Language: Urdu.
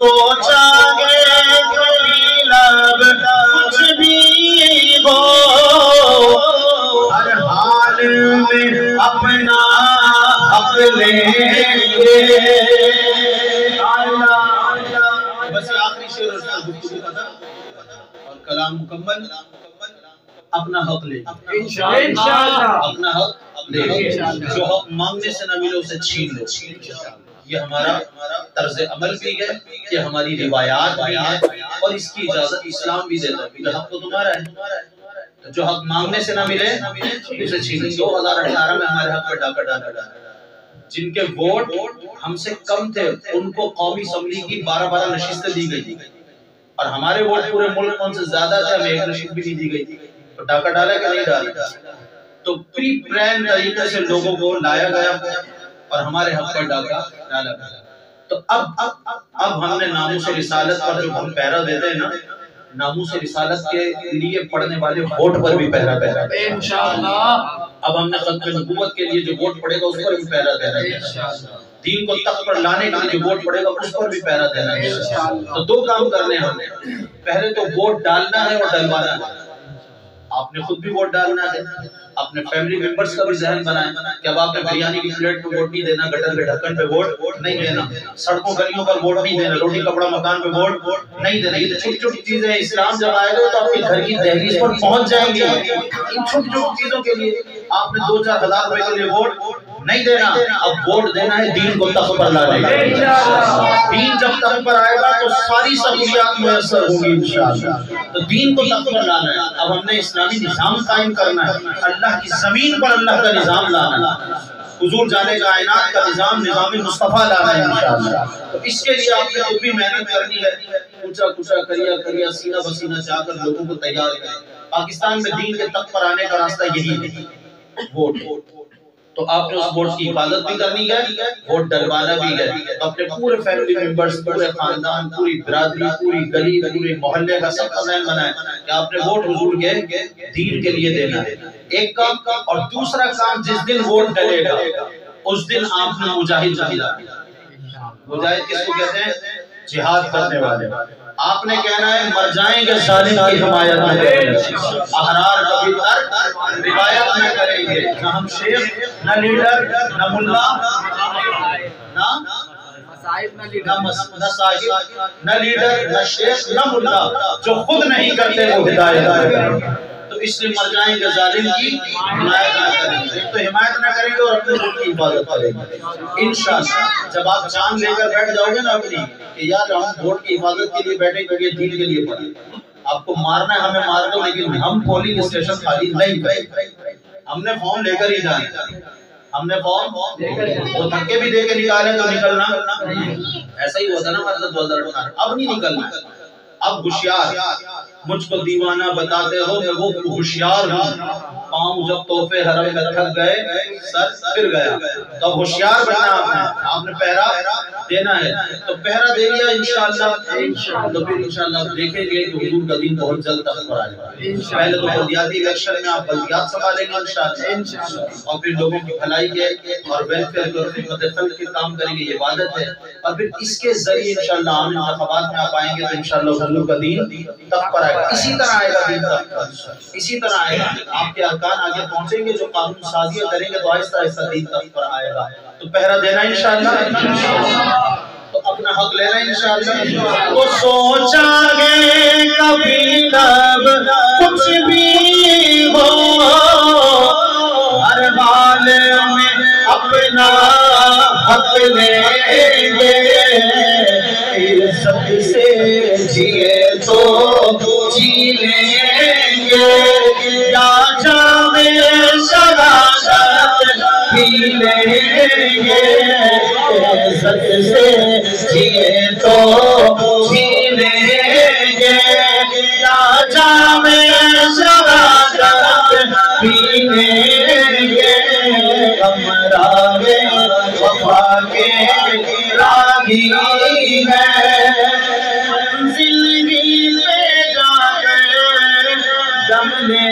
سوچا گے کبھی لب کچھ بھی ہو، ہر حال میں اپنا حق لیں گے۔ بس آخری شعر اور گفتگو ختم اور کلام مکمل۔ اپنا حق لے انشاءاللہ، اپنا حق لے، جو حق مانگنے سے نہ ملے اسے چھین لو۔ یہ ہمارا طرز عمل بھی ہے، یہ ہماری روایات بھی ہے، اور اس کی اجازت اسلام بھی دیتا ہے کہ حق تو تمہارا ہے، جو حق مانگنے سے نہ ملے اسے چھین لو۔ 2018 میں ہمارے حق پر ڈاکہ ڈالا، جن کے ووٹ ہم سے کم تھے ان کو قومی اسمبلی کی 12 نشستیں دی گئی، اور ہمارے ووٹ پورے ملک میں ان سے زیادہ تھے، ہمیں ایک نشست بھی نہیں دی گئی۔ تو ڈاکہ ڈالا کہ نہیں ڈالا؟ تو پری پلان طریقے سے لوگوں کو لایا گیا اور ہمارے حق پر ڈاکہ ڈالا گیا۔ تو اب ہم نے ناموس رسالت پر جو ہم پہرا دیتے ہیں نا، ناموس رسالت کے لیے پڑھنے والے ووٹ پر بھی پہرا دیتے ہیں انشاءاللہ۔ اب ہم نے ختم نبوت کے لیے جو ووٹ پڑے گا اس پر بھی پہرا دینا ہے، دین کو تخت پر لانے کے لیے جو ووٹ پڑے گا اس پر بھی پہرا دینا ہے۔ تو دو کام کرنے ہیں ہمیں، پہلے تو ووٹ ڈالنا ہے اور ڈلوانا ہے۔ آپ نے خود بھی ووٹ ڈالنا ہے، اپنے فیملی ممبرز کا بھی ذہن بنائیں کہ اب آپ نے بریانی کی پلیٹ پہ ووٹ نہیں دینا، گٹر کے ڈھکن پہ ووٹ نہیں دینا، سڑکوں گلیوں پر ووٹ نہیں دینا، روٹی کپڑا مکان پہ ووٹ نہیں دینا۔ یہ چھوٹی چھوٹی چیزیں اسلام جب آئے گا تو آپ کے گھر کی دہلیز پر پہنچ جائیں گے۔ ان چھوٹی چھوٹی چیزوں کے لیے آپ نے 2-4 ہزار روپے کے لیے ووٹ نہیں دینا، اب ووٹ دینا ہے دین کو تخت پر لانے کا۔ دین جب تخت پر آئے گا تو ساری سہولیات میسر ہوں گی انشاءاللہ۔ تو دین کو تخت پر لانا ہے، اب ہم نے اسلامی نظام قائم کرنا ہے، اللہ کی زمین پر اللہ کا نظام لانا ہے، حضور جانے کائنات کا نظام، نظام مصطفیٰ لانا ہے انشاءاللہ۔ تو اس کے لیے آپ نے خود بھی محنت کرنی ہے، اونچا کچا کریا سینہ بسینہ چاہ کر لوگوں کو تیار کریں۔ پاکستان میں دین کے تخت پر آنے کا راستہ یہی ہے، ووٹ۔ تو آپ نے اس ووٹ کی حفاظت بھی کرنی ہے، ووٹ ڈلوانا بھی ہے۔ اپنے پورے فیملی ممبرز، پورے خاندان، پوری برادری، پوری گلی، پورے محلے کا سب کا ذہن بنائیں کہ آپ نے ووٹ حضور کے دین کے لیے دینا ہے، ایک کام۔ اور دوسرا کام، جس دن ووٹ ڈلے گا اس دن آپ نے مجاہد بننا۔ مجاہد کس کو کہتے ہیں؟ جہاد کرنے والے۔ آپ نے کہنا ہے مر جائیں گے ظالم کی حمایت میں، احرار کبھی تر روایت میں کریں گے، نہ ہم شیخ، نہ لیڈر، نہ ملا، نہ صاحب، نہ لیڈر، نہ شیخ، نہ ملا، جو خود نہیں کرتے وہ ہدایت۔ تو اس لیے مر جائیں گے ظالم کی حمایت نہ کریں گے، تو حمایت نہ کریں گے اور اپنے ملک کی حفاظت کریں گے انشاءاللہ۔ جب آپ جان لے کر بیٹھ جاؤ گے نا اپنی کہ یار ہم ووٹ کی حفاظت کے لیے بیٹھے کیونکہ دین کے لیے پڑھیں، آپ کو مارنا ہے ہمیں مار دو، لیکن ہم پولنگ اسٹیشن خالی نہیں کریں، ہم نے فارم لے کر ہی جانا، ہم نے فارم وہ دھکے بھی دے کے نکالیں تو نکلنا ایسا ہی ہوتا نا ہمارے ساتھ 2018۔ اب نہیں نکلنا، اب ہوشیار۔ مجھ کو دیوانہ بتاتے ہو میں وہ ہوشیار ہوں، پاؤں جب تحفے حرم میں تھک گئے سر پھر گیا۔ تو اب ہوشیار بننا آپ نے پہرا دینا ہے، تو پہرا دے لیا انشاءاللہ، تو پھر انشاءاللہ دیکھیں گے کہ حضور کا دین بہت جلد تخت پر آئے گا۔ پہلے تو بلدیاتی الیکشن میں آپ بلدیات سنبھالیں گے انشاءاللہ، اور پھر لوگوں کی بھلائی کے اور ویلفیئر کے اور خدمت خلق کے کام کریں گے، یہ عبادت ہے۔ اور پھر اس کے ذریعے انشاءاللہ عام انتخابات میں آپ آئیں گے تو انشاءاللہ حضور کا دین تخت پر آئے گا۔ اسی طرح آئے گا دین تخت پر، اسی طرح آئے گا، آپ کے ارکان آگے پہنچیں گے، جو قانون سازیاں کریں گے تو آہستہ آہستہ دین تخت پر آئے گا۔ تو پہرا دینا انشاءاللہ، تو اپنا حق لینا انشاءاللہ۔ وہ سوچا گے کبھی لب کچھ بھی ہو، ہر حال میں اپنا حق لیں گے، عزت سے جیے تو جی لیں گے، یا جام شہادت پی لیں گے، عزت سے جیے تو جی لیں گے، یا جام شہادت پی لیں گے، ہم راہ وفا کے راہی ہیں، منزل ہی پہ جا کر دم لے